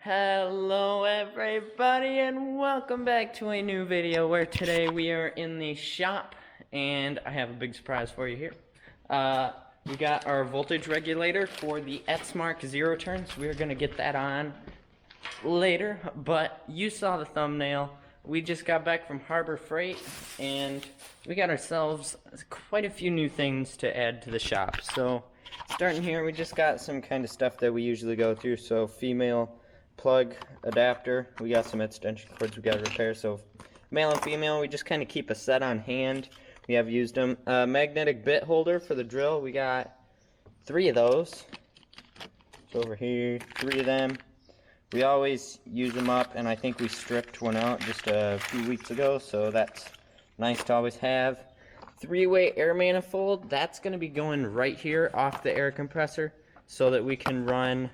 Hello everybody and welcome back to a new video where today we are in the shop and I have a big surprise for you here. We got our voltage regulator for the Etzmark Zero Turns. We're going to get that on later, but you saw the thumbnail. We just got back from Harbor Freight and we got ourselves quite a few new things to add to the shop. So starting here, we just got some kind of stuff that we usually go through. So female plug adapter, we got some extension cords we got to repair. So male and female, we just kind of keep a set on hand. We have used them. Magnetic bit holder for the drill, we got 3 of those. It's over here, 3 of them. We always use them up, and I think we stripped one out just a few weeks ago, so that's nice to always have. 3-way air manifold, that's going to be going right here off the air compressor so that we can run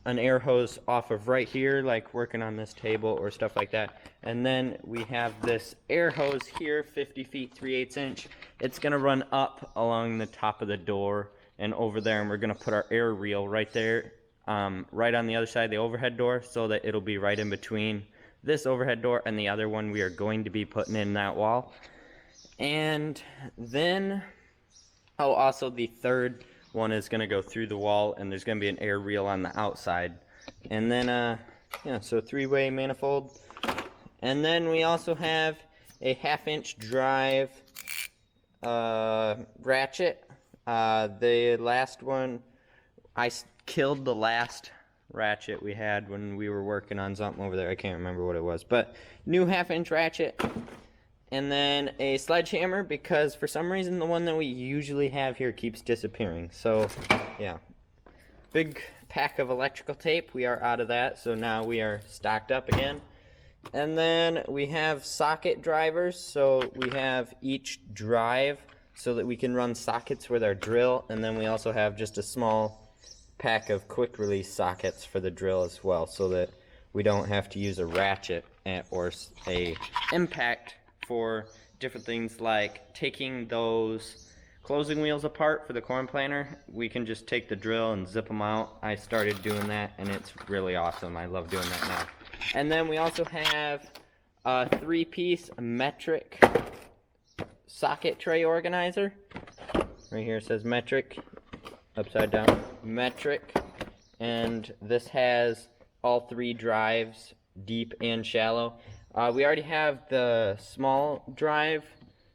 an air hose off of right here, like working on this table or stuff like that. And then we have this air hose here, 50 feet 3/8 inch. It's going to run up along the top of the door and over there, and we're going to put our air reel right there, right on the other side of the overhead door, so that it'll be right in between this overhead door and the other one we are going to be putting in that wall. And then, oh, also the third one is going to go through the wall, and there's going to be an air reel on the outside. And then, yeah, so 3-way manifold. And then we also have a 1/2 inch drive ratchet. The last one, I killed the last ratchet we had when we were working on something over there. I can't remember what it was, but new 1/2 inch ratchet. And then a sledgehammer, because for some reason the one that we usually have here keeps disappearing. So yeah, big pack of electrical tape. We are out of that, so now we are stocked up again. And then we have socket drivers, so we have each drive so that we can run sockets with our drill. And then we also have just a small pack of quick release sockets for the drill as well, so that we don't have to use a ratchet or a impact for different things like taking those closing wheels apart for the corn planter. We can just take the drill and zip them out. I started doing that and it's really awesome. I love doing that now. And then we also have a 3-piece metric socket tray organizer. Right here it says metric, upside down, metric. And this has all 3 drives, deep and shallow. We already have the small drive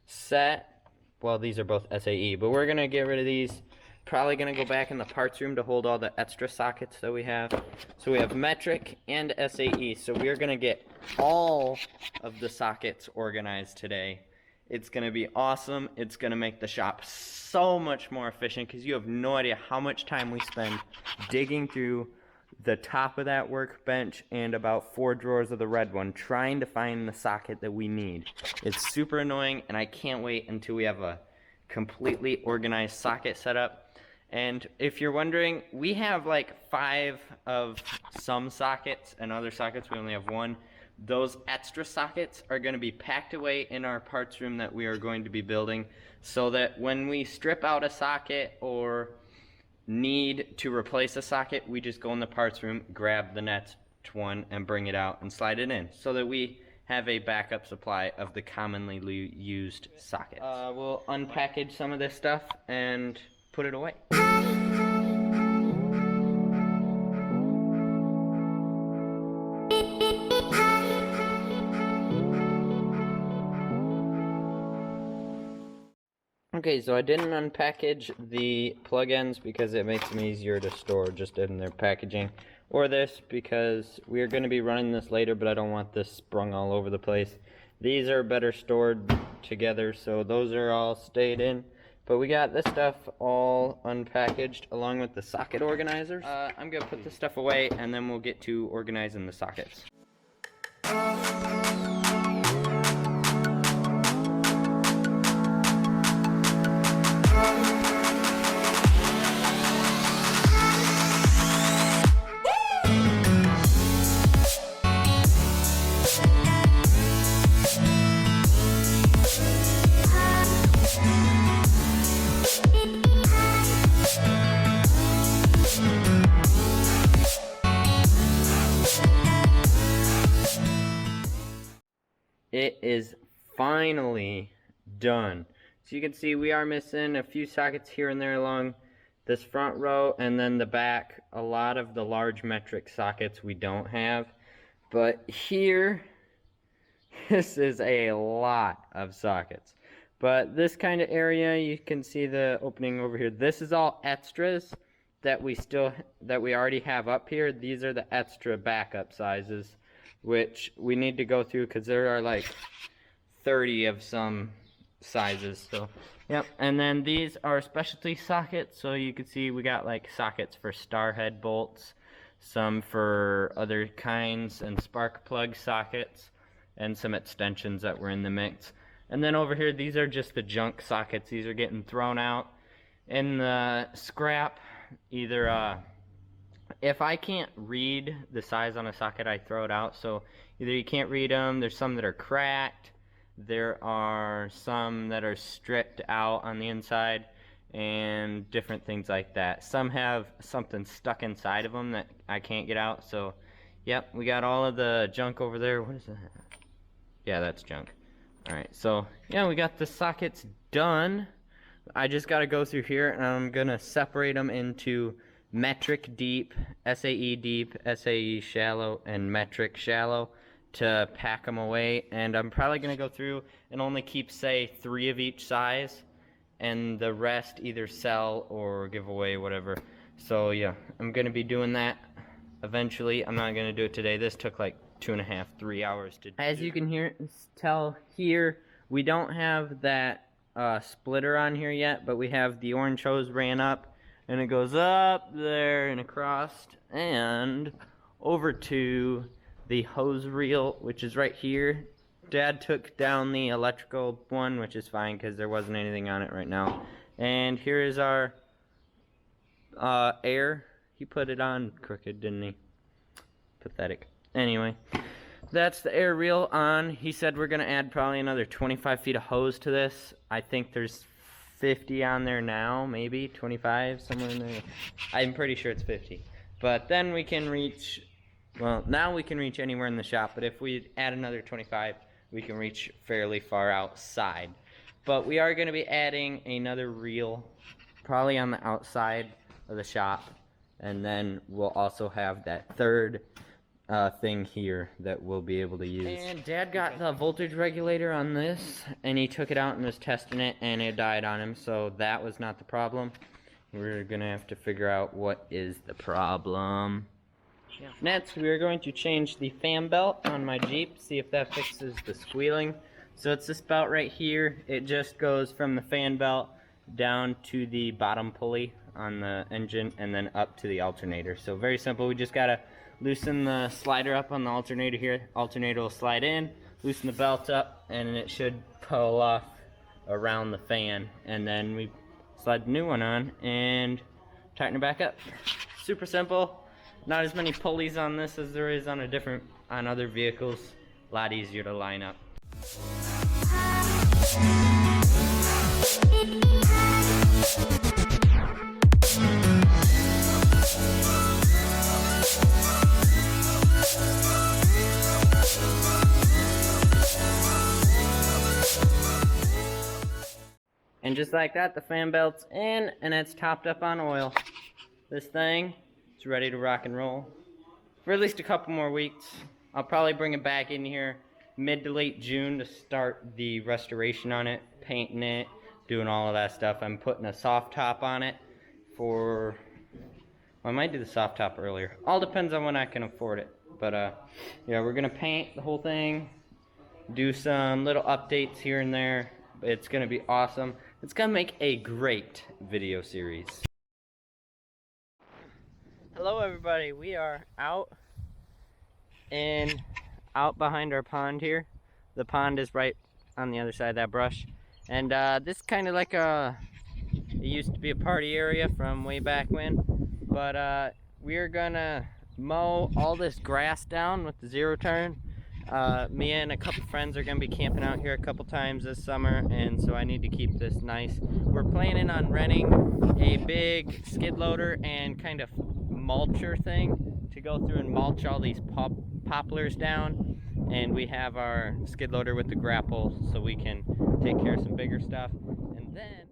set. Well, these are both SAE, but we're going to get rid of these. Probably going to go back in the parts room to hold all the extra sockets that we have. So we have metric and SAE. So we're going to get all of the sockets organized today. It's going to be awesome. It's going to make the shop so much more efficient, because you have no idea how much time we spend digging through the top of that workbench and about 4 drawers of the red one trying to find the socket that we need. It's super annoying, and I can't wait until we have a completely organized socket setup. And if you're wondering, we have like 5 of some sockets, and other sockets we only have 1. Those extra sockets are going to be packed away in our parts room that we are going to be building, so that when we strip out a socket or need to replace a socket, we just go in the parts room, grab the next one, and bring it out and slide it in, so that we have a backup supply of the commonly used sockets. We'll unpackage some of this stuff and put it away. Okay, so I didn't unpackage the plug ends because it makes them easier to store just in their packaging. Or this, because we are going to be running this later, but I don't want this sprung all over the place. These are better stored together, so those are all stayed in. But we got this stuff all unpackaged along with the socket organizers. I'm going to put this stuff away, and then we'll get to organizing the sockets. it is finally done. So you can see we are missing a few sockets here and there along this front row, and then the back, a lot of the large metric sockets we don't have. But here, this is a lot of sockets. But this kind of area, you can see the opening over here. This is all extras that we already have up here. These are the extra backup sizes, which we need to go through because there are like 30 of some sizes. So yep. And then these are specialty sockets, so you can see we got like sockets for star head bolts, some for other kinds, and spark plug sockets, and some extensions that were in the mix. And then over here, these are just the junk sockets. These are getting thrown out in the scrap. Either if I can't read the size on a socket, I throw it out. So either you can't read them, there's some that are cracked, there are some that are stripped out on the inside, and different things like that. Some have something stuck inside of them that I can't get out. So yep, we got all of the junk over there. What is that? Yeah, that's junk. Alright, so yeah, we got the sockets done. I just got to go through here, and I'm going to separate them into metric deep, SAE deep, SAE shallow, and metric shallow to pack them away. And I'm probably going to go through and only keep, say, 3 of each size, and the rest either sell or give away, whatever. So yeah, I'm going to be doing that eventually. I'm not going to do it today. This took like 2.5, 3 hours to do. As you can tell here, we don't have that splitter on here yet, but we have the orange hose ran up, and it goes up there and across and over to the hose reel, which is right here. Dad took down the electrical one, which is fine because there wasn't anything on it right now. And here is our air. He put it on crooked, didn't he? Pathetic. Anyway, that's the air reel on. He said we're going to add probably another 25 feet of hose to this. I think there's 50 on there now, maybe 25, somewhere in there. I'm pretty sure it's 50. But then we can reach, well, now we can reach anywhere in the shop, but if we add another 25, we can reach fairly far outside. But we are going to be adding another reel, probably on the outside of the shop, and then we'll also have that third thing here that we'll be able to use. And Dad got the voltage regulator on this, and he took it out and was testing it, and it died on him, so that was not the problem. We're gonna have to figure out what is the problem. Yeah. Next, we are going to change the fan belt on my Jeep, see if that fixes the squealing. So it's this belt right here. It just goes from the fan belt down to the bottom pulley on the engine, and then up to the alternator. So very simple. We just gotta loosen the slider up on the alternator here. Alternator will slide in, loosen the belt up, and it should pull off around the fan. And then we slide the new one on and tighten it back up. Super simple. Not as many pulleys on this as there is on other vehicles. A lot easier to line up. And just like that, the fan belt's in, and it's topped up on oil. This thing is ready to rock and roll for at least a couple more weeks. I'll probably bring it back in here mid to late June to start the restoration on it, painting it, doing all of that stuff. I'm putting a soft top on it well, I might do the soft top earlier. All depends on when I can afford it. But yeah, we're gonna paint the whole thing, do some little updates here and there. It's gonna be awesome. It's gonna make a great video series. Hello everybody, we are out behind our pond here. The pond is right on the other side of that brush. And this is kind of like it used to be a party area from way back when. But we're gonna mow all this grass down with the zero turn. Me and a couple friends are going to be camping out here a couple times this summer, and so I need to keep this nice. We're planning on renting a big skid loader and kind of mulcher thing to go through and mulch all these poplars down. and we have our skid loader with the grapple so we can take care of some bigger stuff. And then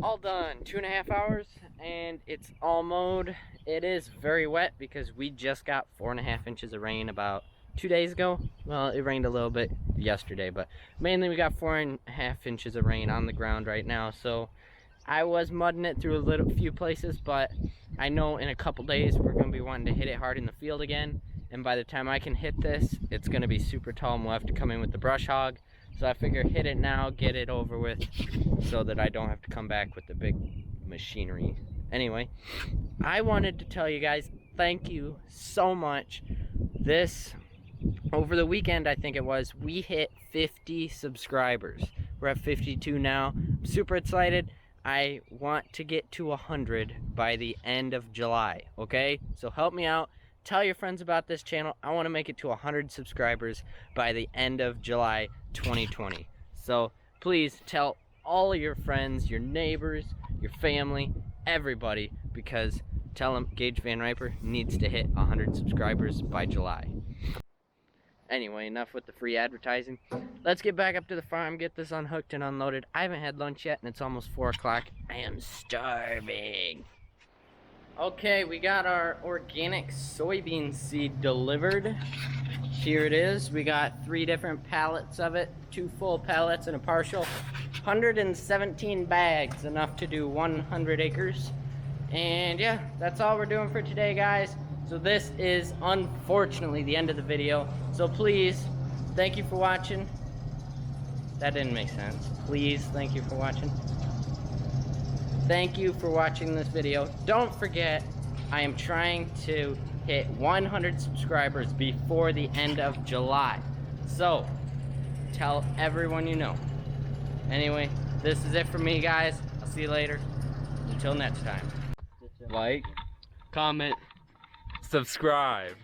all done, 2.5 hours, and it's all mowed. It is very wet because we just got 4.5 inches of rain about 2 days ago. Well, it rained a little bit yesterday, but mainly we got 4.5 inches of rain on the ground right now. So I was mudding it through a few places, but I know in a couple days we're going to be wanting to hit it hard in the field again. And by the time I can hit this, it's going to be super tall, and we'll have to come in with the brush hog. So I figure hit it now, get it over with, so that I don't have to come back with the big machinery. Anyway, I wanted to tell you guys, thank you so much. Over the weekend, I think it was, we hit 50 subscribers. We're at 52 now. I'm super excited. I want to get to 100 by the end of July, okay? So help me out. Tell your friends about this channel. I want to make it to 100 subscribers by the end of July 2020. So please tell all of your friends, your neighbors, your family, everybody, because tell them Gage Van Riper needs to hit 100 subscribers by July. Anyway, enough with the free advertising. Let's get back up to the farm, get this unhooked and unloaded. I haven't had lunch yet, and it's almost 4 o'clock. I am starving. Okay, we got our organic soybean seed delivered. Here it is. We got 3 different pallets of it, 2 full pallets and a partial. 117 bags, enough to do 100 acres. And yeah, that's all we're doing for today, guys. So this is unfortunately the end of the video. So please, thank you for watching. That didn't make sense. Please, thank you for watching. Thank you for watching this video. Don't forget, I am trying to hit 100 subscribers before the end of July. So, tell everyone you know. Anyway, this is it for me, guys. I'll see you later. Until next time. Like, comment, subscribe.